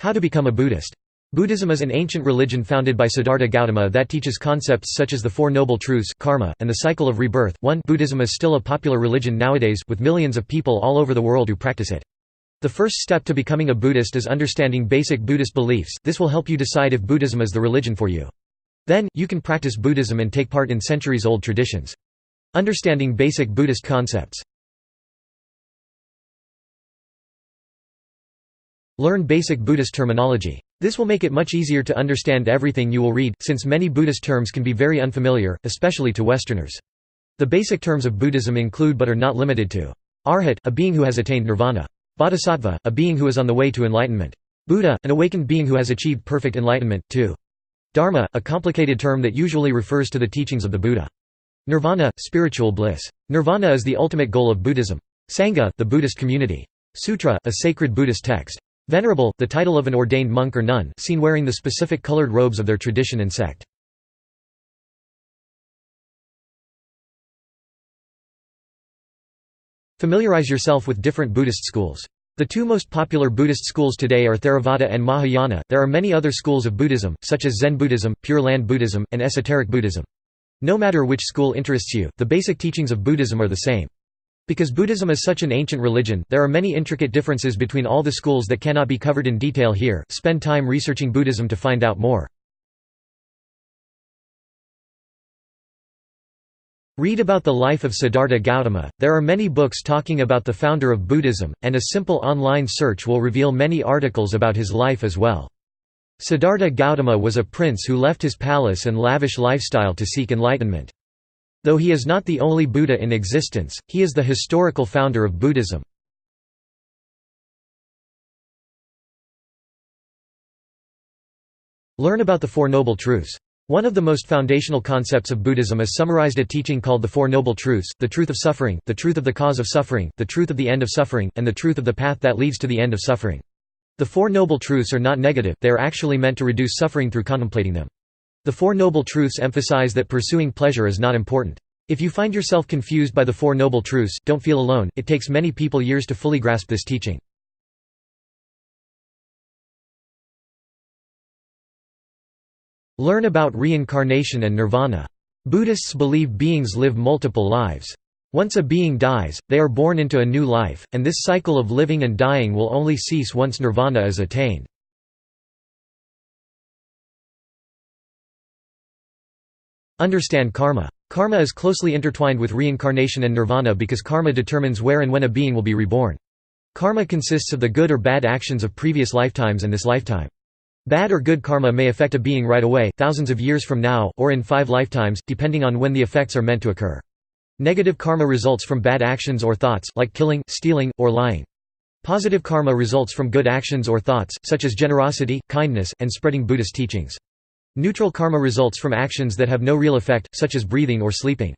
How to become a Buddhist. Buddhism is an ancient religion founded by Siddhartha Gautama that teaches concepts such as the Four Noble Truths, karma, and the cycle of rebirth. Buddhism is still a popular religion nowadays, with millions of people all over the world who practice it. The first step to becoming a Buddhist is understanding basic Buddhist beliefs. This will help you decide if Buddhism is the religion for you. Then, you can practice Buddhism and take part in centuries-old traditions. Understanding basic Buddhist concepts. Learn basic Buddhist terminology. This will make it much easier to understand everything you will read, since many Buddhist terms can be very unfamiliar, especially to Westerners. The basic terms of Buddhism include but are not limited to Arhat, a being who has attained nirvana; Bodhisattva, a being who is on the way to enlightenment; Buddha, an awakened being who has achieved perfect enlightenment; 2. Dharma, a complicated term that usually refers to the teachings of the Buddha; Nirvana, spiritual bliss. Nirvana is the ultimate goal of Buddhism; Sangha, the Buddhist community; Sutra, a sacred Buddhist text; Venerable, the title of an ordained monk or nun, seen wearing the specific colored robes of their tradition and sect. Familiarize yourself with different Buddhist schools. The two most popular Buddhist schools today are Theravada and Mahayana. There are many other schools of Buddhism, such as Zen Buddhism, Pure Land Buddhism, and Esoteric Buddhism. No matter which school interests you, the basic teachings of Buddhism are the same. Because Buddhism is such an ancient religion, there are many intricate differences between all the schools that cannot be covered in detail here. Spend time researching Buddhism to find out more. Read about the life of Siddhartha Gautama. There are many books talking about the founder of Buddhism, and a simple online search will reveal many articles about his life as well. Siddhartha Gautama was a prince who left his palace and lavish lifestyle to seek enlightenment. Though he is not the only Buddha in existence, he is the historical founder of Buddhism. Learn about the Four Noble Truths. One of the most foundational concepts of Buddhism is summarized a teaching called the Four Noble Truths: the truth of suffering, the truth of the cause of suffering, the truth of the end of suffering, and the truth of the path that leads to the end of suffering. The Four Noble Truths are not negative, they are actually meant to reduce suffering through contemplating them. The Four Noble Truths emphasize that pursuing pleasure is not important. If you find yourself confused by the Four Noble Truths, don't feel alone. It takes many people years to fully grasp this teaching. Learn about reincarnation and nirvana. Buddhists believe beings live multiple lives. Once a being dies, they are born into a new life, and this cycle of living and dying will only cease once nirvana is attained. Understand karma. Karma is closely intertwined with reincarnation and nirvana because karma determines where and when a being will be reborn. Karma consists of the good or bad actions of previous lifetimes and this lifetime. Bad or good karma may affect a being right away, thousands of years from now, or in 5 lifetimes, depending on when the effects are meant to occur. Negative karma results from bad actions or thoughts, like killing, stealing, or lying. Positive karma results from good actions or thoughts, such as generosity, kindness, and spreading Buddhist teachings. Neutral karma results from actions that have no real effect, such as breathing or sleeping.